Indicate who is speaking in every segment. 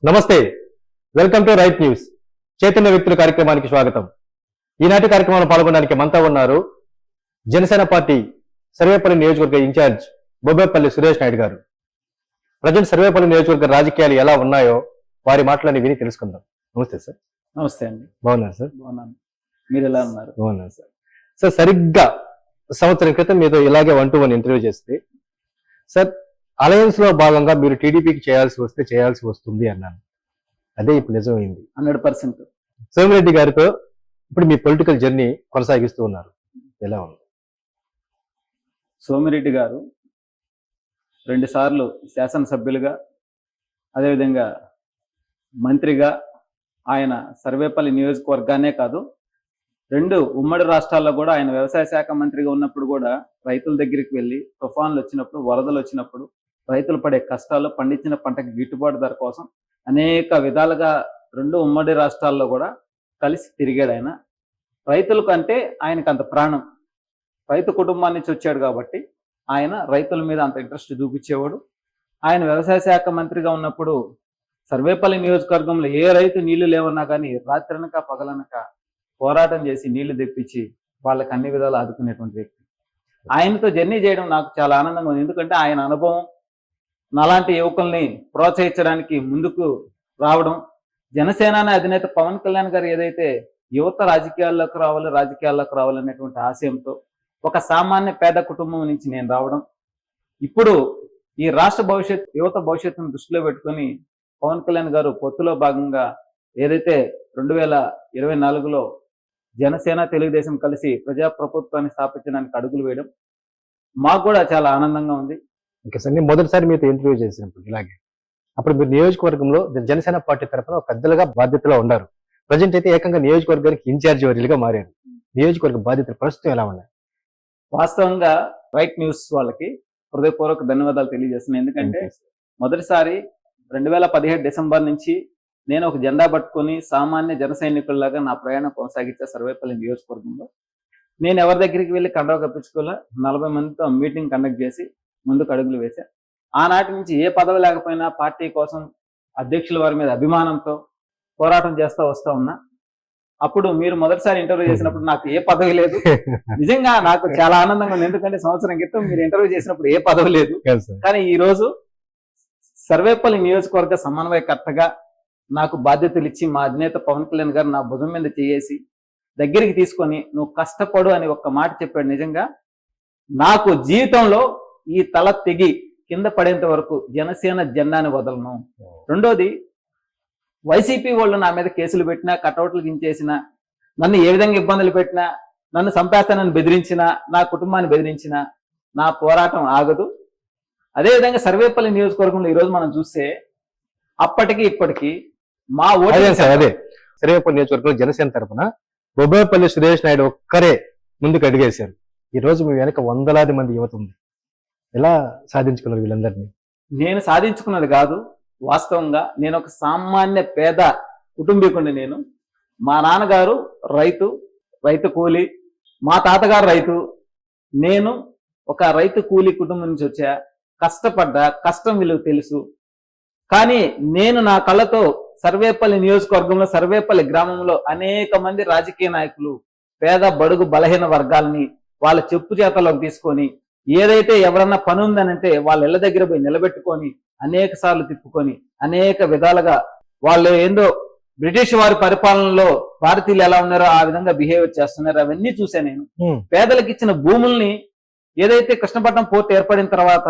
Speaker 1: నమస్తే, welcome to right news. Chaitanya వ్యక్తుల కార్యక్రమానికి స్వాగతం. ఈనాటి కార్యక్రమంలో పాల్గొనడానికి మనతో ఉన్నారు జనసేన పార్టీ సర్వేపల్లి నియోజకవర్గ ఇన్ఛార్జ్ బొబ్బేపల్లి సురేష్ నాయుడు గారు. ప్రజెంట్ సర్వేపల్లి నియోజకవర్గ రాజకీయాలు ఎలా ఉన్నాయో వారి మాటలని విని తెలుసుకుందాం. నమస్తే సార్.
Speaker 2: నమస్తే అండి.
Speaker 1: బాగున్నారు సార్?
Speaker 2: బాగున్నాను. మీరు ఎలా ఉన్నారు?
Speaker 1: బాగున్నారు సార్. సార్, సరిగ్గా సంవత్సరం క్రితం మీతో ఇలాగే 1-to-1 ఇంటర్వ్యూ చేస్తే సార్, అలయన్స్ లో భాగంగా మీరు టీడీపీకి చేయాల్సి వస్తుంది అన్నాను. అదే ఇప్పుడు నిజమైంది
Speaker 2: 100%.
Speaker 1: సోమిరెడ్డి గారితో ఇప్పుడు మీ పొలిటికల్ జర్నీ కొనసాగిస్తూ ఉన్నారు. ఎలా ఉంది?
Speaker 2: సోమిరెడ్డి గారు 2 సార్లు శాసనసభ్యులుగా, అదేవిధంగా మంత్రిగా ఆయన సర్వేపల్లి నియోజకవర్గానే కాదు 2 ఉమ్మడి రాష్ట్రాల్లో కూడా ఆయన వ్యవసాయ శాఖ మంత్రిగా ఉన్నప్పుడు కూడా రైతుల దగ్గరికి వెళ్ళి తుఫాన్లు వచ్చినప్పుడు, వరదలు వచ్చినప్పుడు రైతులు పడే కష్టాలు, పండించిన పంటకి గిట్టుబాటు ధర కోసం అనేక విధాలుగా 2 ఉమ్మడి రాష్ట్రాల్లో కూడా కలిసి తిరిగాడు ఆయన. రైతులకు అంటే ఆయనకు అంత ప్రాణం. రైతు కుటుంబాన్ని నుంచి వచ్చాడు కాబట్టి ఆయన రైతుల మీద అంత ఇంట్రెస్ట్ చూపించేవాడు. ఆయన వ్యవసాయ శాఖ మంత్రిగా ఉన్నప్పుడు సర్వేపల్లి నియోజకవర్గంలో ఏ రైతు నీళ్లు లేవన్నా కానీ రాత్రనక పగలనక పోరాటం చేసి నీళ్లు తెప్పించి వాళ్ళకి అన్ని విధాలు ఆదుకునేటువంటి వ్యక్తి. ఆయనతో జర్నీ చేయడం నాకు చాలా ఆనందంగా ఉంది. ఎందుకంటే ఆయన అనుభవం, నాలాంటి యువకుల్ని ప్రోత్సహించడానికి ముందుకు రావడం, జనసేన అధినేత పవన్ కళ్యాణ్ గారు ఏదైతే యువత రాజకీయాల్లోకి రావాలనేటువంటి ఆశయంతో ఒక సామాన్య పేద కుటుంబం నుంచి నేను రావడం, ఇప్పుడు ఈ రాష్ట్ర యువత భవిష్యత్తును దృష్టిలో పెట్టుకొని పవన్ కళ్యాణ్ గారు పొత్తులో భాగంగా ఏదైతే 2024లో జనసేన తెలుగుదేశం కలిసి ప్రజాప్రభుత్వాన్ని స్థాపించడానికి అడుగులు వేయడం మాకు కూడా చాలా ఆనందంగా ఉంది.
Speaker 1: ఓకే సార్, నేను మొదటిసారి మీతో ఇంటర్వ్యూ చేసినప్పుడు ఇలాగే అప్పుడు మీరు నియోజకవర్గంలో జనసేన పార్టీ తరఫున ఒక పెద్దలుగా బాధ్యతలో ఉన్నారు. ప్రజెంట్ అయితే ఏకంగా నియోజకవర్గానికి ఇన్ఛార్జ్ వర్యులుగా మారారు. నియోజకవర్గ బాధ్యతలు ప్రస్తుతం ఎలా ఉన్నాయి?
Speaker 2: వాస్తవంగా రైట్ న్యూస్ వాళ్ళకి హృదయపూర్వక ధన్యవాదాలు తెలియజేస్తున్నాను. ఎందుకంటే మొదటిసారి 2017 డిసెంబర్ నుంచి నేను ఒక జెండా పట్టుకొని సామాన్య జన సైనికుల్లాగా నా ప్రయాణం కొనసాగించే సర్వేపల్లి నియోజకవర్గంలో నేను ఎవరి దగ్గరికి వెళ్ళి కండవ కప్పించుకోలే. 40 మందితో మీటింగ్ కండక్ట్ చేసి ముందుకు అడుగులు వేశా. ఆనాటి నుంచి ఏ పదవి లేకపోయినా పార్టీ కోసం అధ్యక్షుల వారి మీద అభిమానంతో పోరాటం చేస్తూ వస్తూ ఉన్నా. అప్పుడు మీరు మొదటిసారి ఇంటర్వ్యూ చేసినప్పుడు నాకు ఏ పదవి లేదు. నిజంగా నాకు చాలా ఆనందంగా ఉంది. ఎందుకంటే సంవత్సరం క్రితం మీరు ఇంటర్వ్యూ చేసినప్పుడు ఏ పదవి లేదు. కానీ ఈ రోజు సర్వేపల్లి నియోజకవర్గ సమన్వయకర్తగా నాకు బాధ్యతలు ఇచ్చి మా అధినేత పవన్ కళ్యాణ్ గారు నా భుజం మీద చేసి దగ్గరికి తీసుకొని నువ్వు కష్టపడు అని ఒక్క మాట చెప్పాడు. నిజంగా నాకు జీవితంలో ఈ తల తెగి కింద పడేంత వరకు జనసేన జెండాని వదలను. రెండోది, వైసీపీ వాళ్ళు నా మీద కేసులు పెట్టినా, కటౌట్లు గించేసినా, నన్ను ఏ విధంగా ఇబ్బందులు పెట్టినా, నన్ను చంపేస్తానని బెదిరించినా, నా కుటుంబాన్ని బెదిరించినా నా పోరాటం ఆగదు. అదేవిధంగా సర్వేపల్లి నియోజకవర్గంలో ఈరోజు మనం చూస్తే అప్పటికి ఇప్పటికీ మా
Speaker 1: అదే సర్వేపల్లి నియోజకవర్గంలో జనసేన తరఫున బొబ్బేపల్లి సురేష్ నాయుడు ఒక్కరే ముందుకు అడిగేశారు. ఈ రోజు మీ వెనక వందలాది మంది యువత ఉంది. ఎలా సాధించుకున్నారు వీళ్ళందరినీ?
Speaker 2: నేను సాధించుకున్నది కాదు. వాస్తవంగా నేను ఒక సామాన్య పేద కుటుంబీకుడిని. నేను, మా నాన్నగారు రైతు కూలి, మా తాతగారు రైతు, నేను ఒక రైతు కూలి కుటుంబం నుంచి వచ్చా. కష్టపడ్డా, కష్టం విలువ తెలుసు. కానీ నేను నా కళ్ళతో సర్వేపల్లి నియోజకవర్గంలో, సర్వేపల్లి గ్రామంలో అనేక మంది రాజకీయ నాయకులు పేద బడుగు బలహీన వర్గాలని వాళ్ళ చెప్పు చేతల్లోకి తీసుకొని ఏదైతే ఎవరన్నా పని ఉందనంటే వాళ్ళ ఇళ్ల దగ్గర పోయి నిలబెట్టుకొని అనేక సార్లు తిప్పుకొని అనేక విధాలుగా వాళ్ళు ఏందో బ్రిటిష్ వారి పరిపాలనలో భారతీయులు ఎలా ఉన్నారో ఆ విధంగా బిహేవియర్ చేస్తున్నారు. అవన్నీ చూసా నేను. పేదలకు ఇచ్చిన భూముల్ని ఏదైతే కృష్ణపట్నం పోర్టు ఏర్పడిన తర్వాత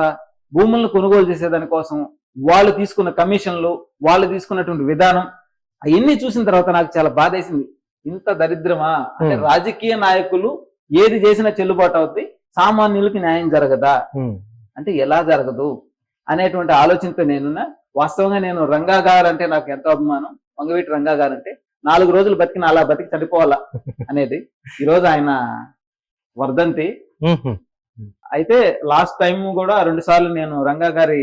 Speaker 2: భూములను కొనుగోలు చేసేదాని కోసం వాళ్ళు తీసుకున్న కమిషన్లు, వాళ్ళు తీసుకున్నటువంటి విధానం అవన్నీ చూసిన తర్వాత నాకు చాలా బాధేసింది. ఇంత దరిద్రమా అంటే రాజకీయ నాయకులు ఏది చేసినా చెల్లుబాటు అవుతుంది, సామాన్యులకి న్యాయం జరగదా అంటే ఎలా జరగదు అనేటువంటి ఆలోచనతో నేనున్నా. వాస్తవంగా నేను రంగా గారు అంటే నాకు ఎంతో అభిమానం. వంగవీటి రంగా గారు అంటే 4 రోజులు బతికిన అలా బతికి చనిపోవాలా అనేది. ఈరోజు ఆయన వర్ధంతి. అయితే లాస్ట్ టైం కూడా 2 సార్లు నేను రంగా గారి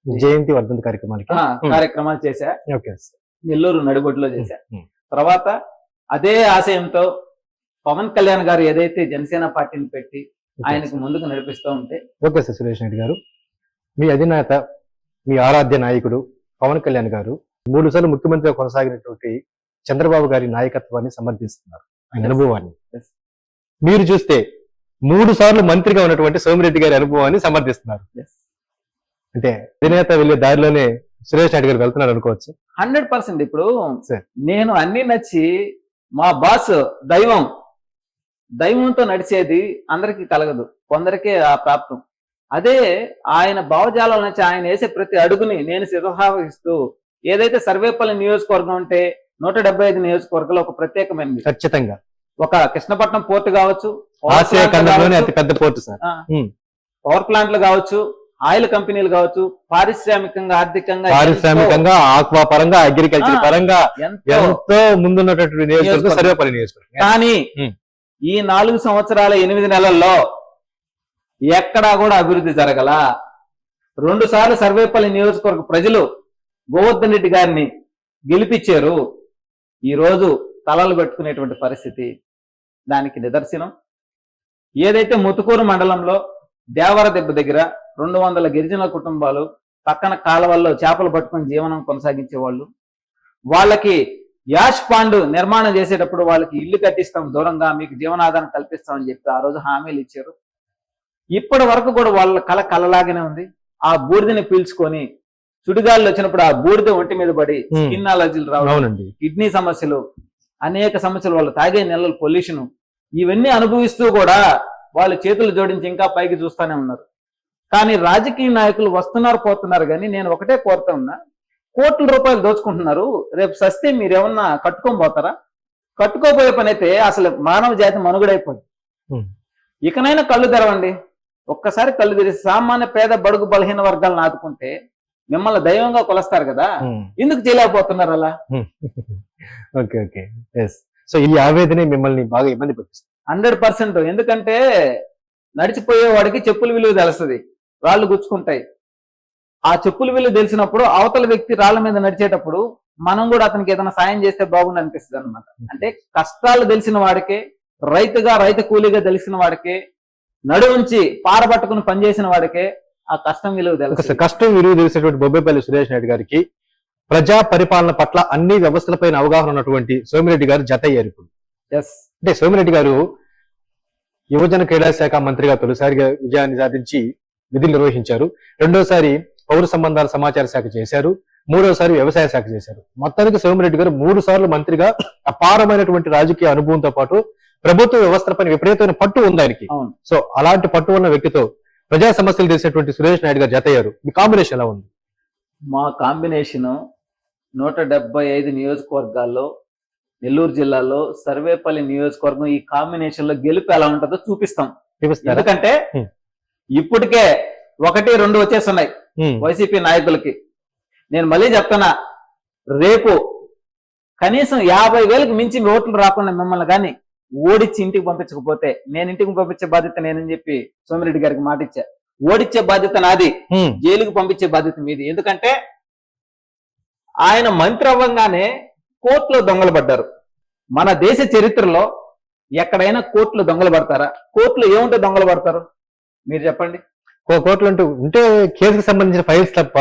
Speaker 1: జయంతి వర్ధంతి
Speaker 2: కార్యక్రమాలు చేశా. నెల్లూరు నడిబొడ్డులో చేశా. తర్వాత అదే ఆశయంతో పవన్ కళ్యాణ్ గారు ఏదైతే జనసేన పార్టీని పెట్టి ఆయనకు ముందుకు నడిపిస్తూ ఉంటే.
Speaker 1: ఓకే సార్, సురేష్ నాయుడు గారు, మీ అధినేత, మీ ఆరాధ్య నాయకుడు పవన్ కళ్యాణ్ గారు 3 సార్లు ముఖ్యమంత్రిగా కొనసాగినటువంటి చంద్రబాబు గారి నాయకత్వాన్ని సమర్థిస్తున్నారు, ఆయన అనుభవాన్ని.
Speaker 2: Yes.
Speaker 1: మీరు చూస్తే 3 సార్లు మంత్రిగా ఉన్నటువంటి సోమిరెడ్డి గారి అనుభవాన్ని సమర్థిస్తున్నారు.
Speaker 2: Yes.
Speaker 1: అంటే అధినేత వెళ్లే దారిలోనే సురేష్ నాయుడు గారు వెళ్తున్నారు అనుకోవచ్చు.
Speaker 2: 100% ఇప్పుడు
Speaker 1: Sir.
Speaker 2: నేను అన్ని నచ్చి మా బాస్ దైవంతో నడిచేది అందరికీ కలగదు, కొందరికే ఆ ప్రాప్తం. అదే ఆయన భావజాలం నచ్చి ఆయన వేసే ప్రతి అడుగుని నేను శిరసావహిస్తూ, ఏదైతే సర్వేపల్లి నియోజకవర్గం అంటే 175 నియోజకవర్గాలు ఒక ప్రత్యేకమైనది.
Speaker 1: ఖచ్చితంగా
Speaker 2: ఒక కృష్ణపట్నం పోర్టు కావచ్చు,
Speaker 1: ఆసియా ఖండంలోనే అతి పెద్ద పోర్టు సార్.
Speaker 2: పవర్ ప్లాంట్లు కావచ్చు, ఆయిల్ కంపెనీలు కావచ్చు, పారిశ్రామికంగా ఆర్థికంగా
Speaker 1: ఆక్వా పరంగా అగ్రికల్చర్ పరంగా ఎంతో ముందున్నటువంటి నియోజకవర్గం సర్వేపల్లి నియోజకవర్గం.
Speaker 2: కానీ ఈ 4 సంవత్సరాల 8 నెలల్లో ఎక్కడా కూడా అభివృద్ధి జరగల. 2 సార్లు సర్వేపల్లి నియోజకవర్గ ప్రజలు గోవర్ధన్ రెడ్డి గారిని గెలిపించారు. ఈ రోజు తలలు పెట్టుకునేటువంటి పరిస్థితి దానికి నిదర్శనం. ఏదైతే ముతుకూరు మండలంలో దేవర దెబ్బ దగ్గర 200 గిరిజన కుటుంబాలు పక్కన కాలువల్లో చేపలు పట్టుకొని జీవనం కొనసాగించే వాళ్ళు, వాళ్ళకి యాష్ పాండ్ నిర్మాణం చేసేటప్పుడు వాళ్ళకి ఇల్లు కట్టిస్తాం, దూరంగా మీకు జీవనాధారం కల్పిస్తామని చెప్పి ఆ రోజు హామీలు ఇచ్చారు. ఇప్పటి వరకు కూడా వాళ్ళ కలలాగానే ఉంది. ఆ బూడిదని పీల్చుకొని సుడిగాళ్ళు వచ్చినప్పుడు ఆ బూడిద ఒంటి మీద పడి స్కిన్ అలర్జీలు రావడం, కిడ్నీ సమస్యలు, అనేక సమస్యలు, వాళ్ళు తాగే నెలల పొల్యూషన్, ఇవన్నీ అనుభవిస్తూ కూడా వాళ్ళు చేతులు జోడించి ఇంకా పైకి చూస్తూనే ఉన్నారు. కానీ రాజకీయ నాయకులు వస్తున్నారు పోతున్నారు. కానీ నేను ఒకటే కోరుతా ఉన్నా, కోట్ల రూపాయలు దోచుకుంటున్నారు, రేపు సస్తే మీరేమన్నా కట్టుకొని పోతారా? కట్టుకోబోయే పని అయితే అసలు మానవ జాతి మనుగడైపోయింది. ఇకనైనా కళ్ళు తెరవండి. ఒక్కసారి కళ్ళు తెరిచి సామాన్య పేద బడుగు బలహీన వర్గాలను ఆదుకుంటే మిమ్మల్ని దైవంగా కొలుస్తారు కదా, ఎందుకు చేయలేకపోతున్నారు అలా?
Speaker 1: ఓకే ఓకే సో ఈ ఆవేదనే మిమ్మల్ని బాగా ఇబ్బంది పడుతుంది.
Speaker 2: 100%. ఎందుకంటే నడిచిపోయే వాడికి చెప్పుల విలువ తెలుస్తుంది, రాళ్ళు గుచ్చుకుంటాయి. ఆ చెప్పుల విలువ తెలిసినప్పుడు అవతల వ్యక్తి రాళ్ళ మీద నడిచేటప్పుడు మనం కూడా అతనికి ఏదైనా సాయం చేస్తే బాగుంది అనిపిస్తుంది అనమాట. అంటే కష్టాలు తెలిసిన వాడికే, రైతు కూలీగా తెలిసిన వాడికే, నడుంచి పారబట్టుకుని పనిచేసిన వాడికే ఆ కష్టం విలువ తెలుసు.
Speaker 1: కష్టం విలువ తెలిసినటువంటి బొబ్బేపల్లి సురేష్ నాయుడు గారికి ప్రజా పరిపాలన పట్ల అన్ని వ్యవస్థలపైన అవగాహన ఉన్నటువంటి సోమిరెడ్డి గారు జత అయ్యారు ఇప్పుడు. అంటే సోమిరెడ్డి గారు యువజన క్రీడా శాఖ మంత్రిగా తొలిసారిగా విజయాన్ని సాధించి విధులు నిర్వహించారు. రెండోసారి పౌర సంబంధాల సమాచార శాఖ చేశారు. మూడోసారి వ్యవసాయ శాఖ చేశారు. మొత్తానికి సోమిరెడ్డి గారు 3 సార్లు మంత్రిగా అపారమైనటువంటి రాజకీయ అనుభవంతో పాటు ప్రభుత్వ వ్యవస్థలపైన విపరీతమైన పట్టు ఉంది ఆయనకి. సో అలాంటి పట్టు ఉన్న వ్యక్తితో ప్రజా సమస్యలు తెలిసినటువంటి సురేష్ నాయుడు గారు జత అయ్యారు. మీ కాంబినేషన్ ఎలా ఉంది?
Speaker 2: మా కాంబినేషన్ 175 నియోజకవర్గాల్లో నెల్లూరు జిల్లాలో సర్వేపల్లి నియోజకవర్గం ఈ కాంబినేషన్ లో గెలుపు ఎలా ఉంటుందో చూపిస్తాం. ఎందుకంటే ఇప్పటికే 1-2 వచ్చేస్తున్నాయి వైసీపీ నాయకులకి. నేను మళ్ళీ చెప్తున్నా, రేపు కనీసం 50,000కి మించి ఓట్లు రాకుండా మిమ్మల్ని కానీ ఓడిచ్చి ఇంటికి పంపించకపోతే నేను ఇంటికి పంపించే బాధ్యత నేనని చెప్పి సోమిరెడ్డి గారికి మాట ఇచ్చా. ఓడిచ్చే బాధ్యత నాది, జైలుకు పంపించే బాధ్యత మీది. ఎందుకంటే ఆయన మంత్రి అవ్వంగానే కోర్టులో దొంగలు పడ్డారు. మన దేశ చరిత్రలో ఎక్కడైనా కోర్టులో దొంగలు పడతారా? కోర్టులో ఏముంటే దొంగలు పడతారు మీరు చెప్పండి.
Speaker 1: కోర్టులు అంటూ ఉంటే కేసుకు సంబంధించిన ఫైల్స్ తప్ప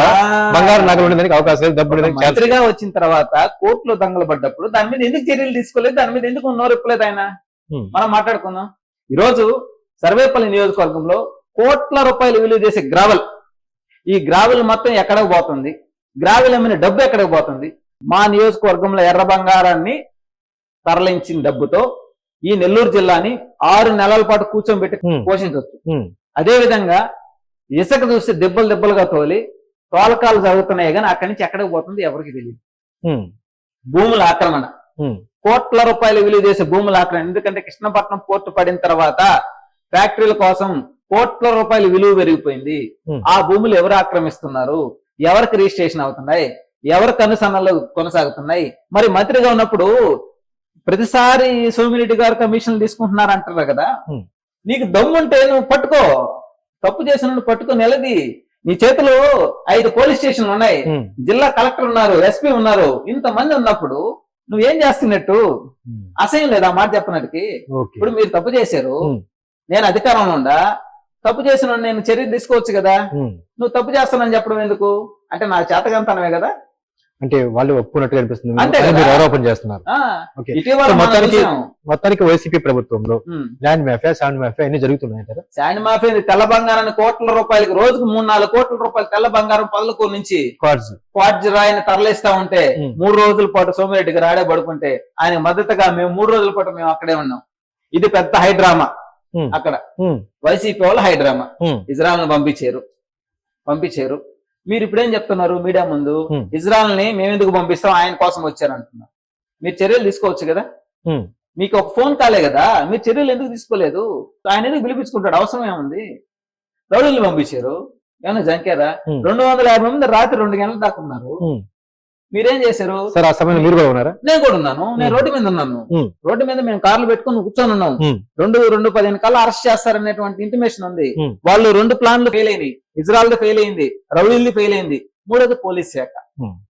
Speaker 1: బంగారు నగలు ఉండడానికి అవకాశాలు డబ్బులు.
Speaker 2: మంత్రిగా వచ్చిన తర్వాత కోర్టులో దొంగలు పడ్డప్పుడు దాని మీద ఎందుకు చర్యలు తీసుకోలేదు? దాని మీద ఎందుకు నోరెప్పలేదు ఆయన? మనం మాట్లాడుకుందాం. ఈరోజు సర్వేపల్లి నియోజకవర్గంలో కోట్ల రూపాయలు విలువ చేసే గ్రావెల్, ఈ గ్రావెల్ మొత్తం ఎక్కడికి పోతుంది? గ్రావెల్ అమ్మిన డబ్బు ఎక్కడికి పోతుంది? మా నియోజకవర్గంలో ఎర్ర బంగారాన్ని తరలించిన డబ్బుతో ఈ నెల్లూరు జిల్లాని 6 నెలల పాటు కూర్చోబెట్టి పోషించవచ్చు. అదే విధంగా ఇసుక చూస్తే దెబ్బలుగా తోలకాలు జరుగుతున్నాయి, కానీ అక్కడి నుంచి ఎక్కడికి పోతుంది ఎవరికి తెలియదు. భూముల ఆక్రమణ, కోట్ల రూపాయలు విలువ చేసే భూముల ఆక్రమణ. ఎందుకంటే కృష్ణపట్నం పోర్టు పడిన తర్వాత ఫ్యాక్టరీల కోసం కోట్ల రూపాయలు విలువ పెరిగిపోయింది. ఆ భూములు ఎవరు ఆక్రమిస్తున్నారు? ఎవరికి రిజిస్ట్రేషన్ అవుతున్నాయి? ఎవరికి అనుసరణలు కొనసాగుతున్నాయి? మరి మంత్రిగా ఉన్నప్పుడు ప్రతిసారి సోమిరెడ్డి గారు కమిషన్లు తీసుకుంటున్నారు అంటారు కదా. నీకు దమ్ముంటే నువ్వు పట్టుకో, తప్పు చేసిన పట్టుకో, నిలది. నీ చేతిలో 5 పోలీస్ స్టేషన్లు ఉన్నాయి, జిల్లా కలెక్టర్ ఉన్నారు, ఎస్పీ ఉన్నారు, ఇంతమంది ఉన్నప్పుడు నువ్వేం చేస్తున్నట్టు? అసహ్యం లేదా మాట చెప్పినట్టుకి? ఇప్పుడు మీరు తప్పు చేశారు, నేను అధికారంలో ఉండా, తప్పు చేసిన నేను చర్య తీసుకోవచ్చు కదా. నువ్వు తప్పు చేస్తానని చెప్పడం ఎందుకు? అంటే నా చేతకంతనమే కదా.
Speaker 1: అంటే వాళ్ళు ఒప్పుకున్నట్టుగా అనిపిస్తుంది
Speaker 2: అంతే
Speaker 1: అని
Speaker 2: కదా.
Speaker 1: మీరు ఆరోపణ చేస్తున్నారు.
Speaker 2: ఆ,
Speaker 1: ఓకే.
Speaker 2: ఇటీవల
Speaker 1: సో
Speaker 2: మనం
Speaker 1: మొత్తానికి
Speaker 2: చూసాం.
Speaker 1: మొత్తానికి వైసీపీ ప్రభుత్వంలో
Speaker 2: ఉమ్.
Speaker 1: ల్యాండ్ మాఫియా శాండ్ మాఫియా అన్ని జరుగుతున్నాయి కదా.
Speaker 2: శాండ్ మాఫియా తెల్ల బంగారాన్ని కోట్ల రూపాయలకి రోజుకు 3-4 కోట్ల రూపాయలు తెల్ల బంగారం పదలకు నుంచి
Speaker 1: కార్డ్స్
Speaker 2: క్వార్ట్జ్ రాయిని తరలిస్తా ఉంటే 3 రోజుల పాటు సోమిరెడ్డి గారు ఆడే పడుకుంటే ఆయన మద్దతుగా మేము 3 రోజుల పాటు మేము అక్కడే ఉన్నాం. ఇది పెద్ద హైడ్రామా. అక్కడ వైసీపీ వాళ్ళు హైడ్రామా. ఇజ్రాయల్ ను పంపించారు. మీరు ఇప్పుడేం చెప్తున్నారు మీడియా ముందు? ఇజ్రాయల్ ని మేము ఎందుకు పంపిస్తాం, ఆయన కోసం వచ్చారు అంటున్నారు. మీరు చర్యలు తీసుకోవచ్చు కదా. మీకు ఒక ఫోన్ కాలే కదా, మీరు చర్యలు ఎందుకు తీసుకోలేదు? ఆయన ఎందుకు పిలిపించుకుంటాడు? అవసరం ఏముంది? రౌడీలు పంపించారు, ఏమన్నా జంకారా? 250 మంది రాత్రి 2 గంటల దాకా ఉన్నారు. మీరేం చేశారు?
Speaker 1: సార్ ఆ సమయంలో మీరు కూడా ఉన్నారా?
Speaker 2: నేను కూడా ఉన్నాను. నేను రోడ్డు మీద ఉన్నాను. రోడ్డు మీద మేము కార్లు పెట్టుకుని కూర్చొని ఉన్నాం. 2:15 కల్లా అరెస్ట్ చేస్తారనేటువంటి ఇంటిమేషన్ ఉంది. వాళ్ళు 2 ప్లాన్లు ఫెయిల్ అయినాయి. ఇజ్రాయల్ ఫెయిల్ అయింది, రౌడీల్ది ఫెయిల్ అయింది. మూడోది పోలీస్ శాఖ.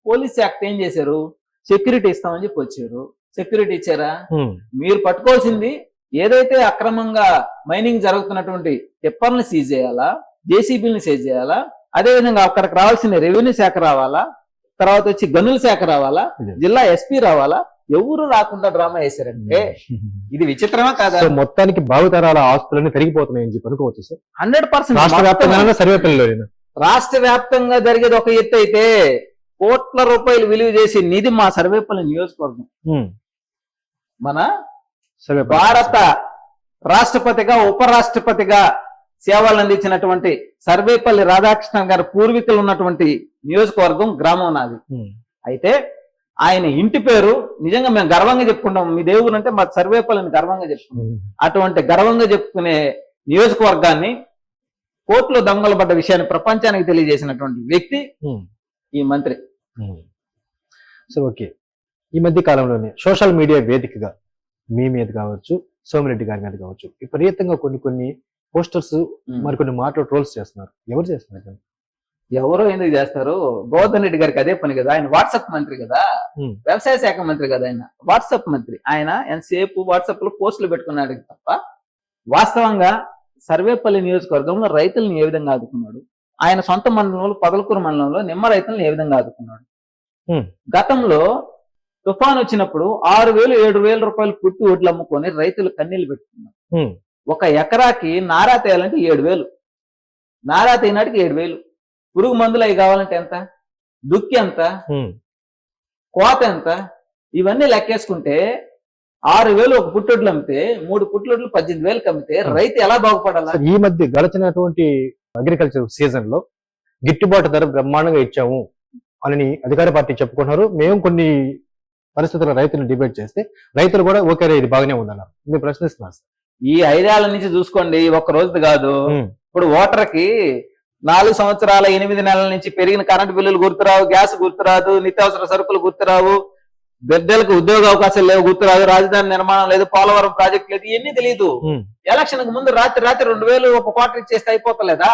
Speaker 2: పోలీస్ శాఖ ఏం చేశారు? సెక్యూరిటీ ఇస్తామని చెప్పి వచ్చారు. సెక్యూరిటీ ఇచ్చారా? మీరు పట్టుకోవాల్సింది ఏదైతే అక్రమంగా మైనింగ్ జరుగుతున్నటువంటి టిప్పర్ని సీజ్ చేయాలా, జేసీబీని సీజ్ చేయాలా, అదేవిధంగా అక్కడికి రావాల్సిన రెవెన్యూ శాఖ రావాలా, తర్వాత వచ్చి గనుల శాఖ రావాలా, జిల్లా ఎస్పీ రావాలా. ఎవరు రాకుండా డ్రామా వేశారంటే ఇది విచిత్రమా కాదా?
Speaker 1: మొత్తానికి భావితరాల ఆస్తులన్నీ పెరిగిపోతున్నాయని చెప్పి అనుకోవచ్చు సార్.
Speaker 2: 100%
Speaker 1: రాష్ట్ర వ్యాప్తంగా సర్వేపల్లిలో
Speaker 2: రాష్ట్ర వ్యాప్తంగా జరిగేది ఒక ఎత్తు అయితే, కోట్ల రూపాయలు విలువ చేసి నిధి మా సర్వేపల్లి నియోజకవర్గం మన భారత రాష్ట్రపతిగా ఉపరాష్ట్రపతిగా సేవలు అందించినటువంటి సర్వేపల్లి రాధాకృష్ణన్ గారి పూర్వీకులు ఉన్నటువంటి నియోజకవర్గం, గ్రామం నాది. అయితే ఆయన ఇంటి పేరు నిజంగా మేము గర్వంగా చెప్పుకుంటాం. మీ దేవుడు అంటే మా సర్వేపల్లిని గర్వంగా చెప్పుకుంటాం. అటువంటి గర్వంగా చెప్పుకునే నియోజకవర్గాన్ని కోర్టులో దొంగలు పడ్డ విషయాన్ని ప్రపంచానికి తెలియజేసినటువంటి వ్యక్తి ఈ మంత్రి.
Speaker 1: సో ఓకే, ఈ మధ్య కాలంలోనే సోషల్ మీడియా వేదికగా మీ మీద కావచ్చు, సోమిరెడ్డి గారి మీద కావచ్చు, విపరీతంగా కొన్ని పోస్టర్స్ మరికొన్ని మాటలు ట్రోల్స్ చేస్తున్నారు. ఎవరు చేస్తున్నారు?
Speaker 2: ఎవరో ఎందుకు చేస్తారు? గోవర్ధన్ రెడ్డి గారికి అదే పని కదా. ఆయన వాట్సాప్ మంత్రి కదా, వ్యవసాయ శాఖ మంత్రి కదా. ఆయన వాట్సాప్ మంత్రి. ఆయన ఎంతసేపు వాట్సాప్ లో పోస్టులు పెట్టుకున్నాడు తప్ప వాస్తవంగా సర్వేపల్లి నియోజకవర్గంలో రైతులను ఏ విధంగా ఆదుకున్నాడు, ఆయన సొంత మండలంలో పొదలకూరు మండలంలో నిమ్మ రైతులను ఏ విధంగా ఆదుకున్నాడు. గతంలో తుఫాన్ వచ్చినప్పుడు 6,000-7,000 రూపాయలు పుట్టి ఒడ్లు అమ్ముకొని రైతులు కన్నీళ్లు పెట్టుకున్నారు. ఒక ఎకరాకి నారా తేయాలంటే 7,000, నారా తేనాటికి 7,000. పురుగు మందులు అవి కావాలంటే ఎంత, దుక్కి ఎంత, కోత ఎంత, ఇవన్నీ లెక్కేసుకుంటే 6,000 ఒక పుట్టొడ్లు అమ్మితే 3 పుట్టొడ్లు 18,000 అమ్మితే రైతు ఎలా బాగుపడాలి?
Speaker 1: ఈ మధ్య గడిచినటువంటి అగ్రికల్చర్ సీజన్ లో గిట్టుబాటు ధర బ్రహ్మాండంగా ఇచ్చాము అని అధికార పార్టీ చెప్పుకున్నారు. మేము కొన్ని పరిస్థితుల్లో రైతులు డిబేట్ చేస్తే రైతులు కూడా ఓకే ఇది బాగానే ఉందన్నారు. మీరు ప్రశ్నిస్తున్నారు.
Speaker 2: ఈ 5 ఏళ్ల నుంచి చూసుకోండి, ఒక్క రోజు కాదు. ఇప్పుడు ఓటర్ కి 4 సంవత్సరాల 8 నెలల నుంచి పెరిగిన కరెంటు బిల్లులు గుర్తురావు, గ్యాస్ గుర్తురాదు, నిత్యావసర సరుకులు గుర్తురావు, బిడ్డలకు ఉద్యోగ అవకాశాలు లేవు గుర్తురాదు, రాజధాని నిర్మాణం లేదు, పోలవరం ప్రాజెక్ట్ లేదు, ఇవన్నీ తెలియదు. ఎలక్షన్ కు ముందు రాత్రి 2,000 ఒక క్వార్టర్ ఇచ్చేస్తే అయిపోతలేదా?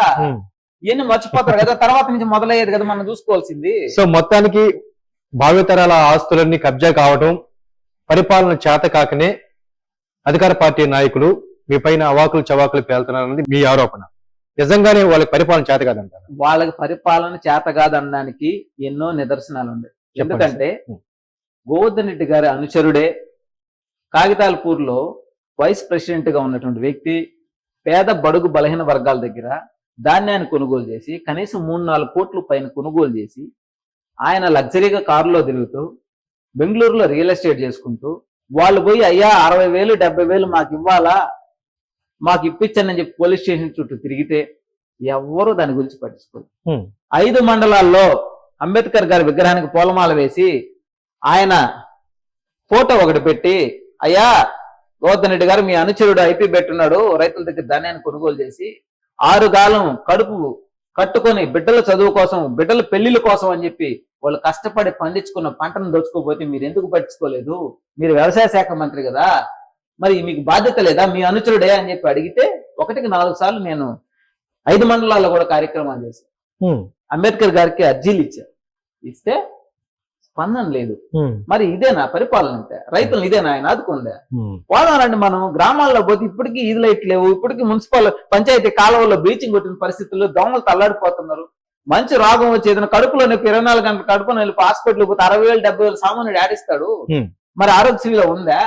Speaker 2: ఇవన్నీ మర్చిపోతారు కదా. తర్వాత నుంచి మొదలయ్యేది కదా మనం చూసుకోవాల్సింది.
Speaker 1: సో మొత్తానికి భావితరాల ఆస్తులన్నీ కబ్జా కావడం, పరిపాలన చేత కాకనే అధికార పార్టీ నాయకులు మీ పైన అవాకులు చవాకులు పేలుతున్నారన్నది మీ ఆరోపణ. నిజంగానే వాళ్ళకి పరిపాలన చేత కాదంటారు?
Speaker 2: వాళ్ళకి పరిపాలన చేత కాదనడానికి ఎన్నో నిదర్శనాలు ఉన్నాయి. ఎందుకంటే గోవర్ధన్ రెడ్డి గారి అనుచరుడే కాగితాలపూర్లో వైస్ ప్రెసిడెంట్ గా ఉన్నటువంటి వ్యక్తి పేద బడుగు బలహీన వర్గాల దగ్గర ధాన్యాన్ని కొనుగోలు చేసి కనీసం 3-4 కోట్ల పైన కొనుగోలు చేసి ఆయన లగ్జరీగా కారులో తిరుగుతూ బెంగళూరులో రియల్ ఎస్టేట్ చేసుకుంటూ వాళ్ళు పోయి అయ్యా 60,000-70,000 మాకు ఇవ్వాలా, మాకు ఇప్పించండి అని చెప్పి పోలీస్ స్టేషన్ చుట్టూ తిరిగితే ఎవ్వరూ దాని గురించి పట్టించుకోరు. 5 మండలాల్లో అంబేద్కర్ గారి విగ్రహానికి పూలమాల వేసి ఆయన ఫోటో ఒకటి పెట్టి అయ్యా గోవర్ధన్ రెడ్డి గారు మీ అనుచరుడు ఐపీ పెట్టున్నాడు, రైతుల దగ్గర ధాన్యాన్ని కొనుగోలు చేసి 6 కాలం కడుపు కట్టుకొని బిడ్డల చదువు కోసం, బిడ్డల పెళ్లిళ్ళ కోసం అని చెప్పి వాళ్ళు కష్టపడి పండించుకున్న పంటను దోచుకోపోతే మీరు ఎందుకు పట్టించుకోలేదు? మీరు వ్యవసాయ శాఖ మంత్రి కదా, మరి మీకు బాధ్యత లేదా? మీ అనుచరుడే అని చెప్పి అడిగితే 1కి 4 సార్లు నేను 5 మండలాల్లో కూడా కార్యక్రమాలు చేశాను. అంబేద్కర్ గారికి అర్జీలు ఇస్తే స్పందన లేదు. మరి ఇదేనా పరిపాలన? అంటే రైతులను ఇదేనా ఆయన ఆదుకుందే? పోదారండి మనం గ్రామాల్లో పోతే ఇప్పటికీ ఈది లైట్ లేవు, ఇప్పటికీ మున్సిపల్ పంచాయతీ కాలువల్లో బ్లీచింగ్ కొట్టిన పరిస్థితుల్లో దోమలు తల్లాడిపోతున్నారు. మంచి రోగం వచ్చి ఏదైనా కడుపులో నొప్పి 24 గంటలు కడుపులో వెళ్ళి హాస్పిటల్ పోతే 60,000 70,000 సామాన్యుడు ఆడిస్తాడు.
Speaker 1: Hmm.
Speaker 2: మరి ఆరోగ్యశ్రీలో ఉందా?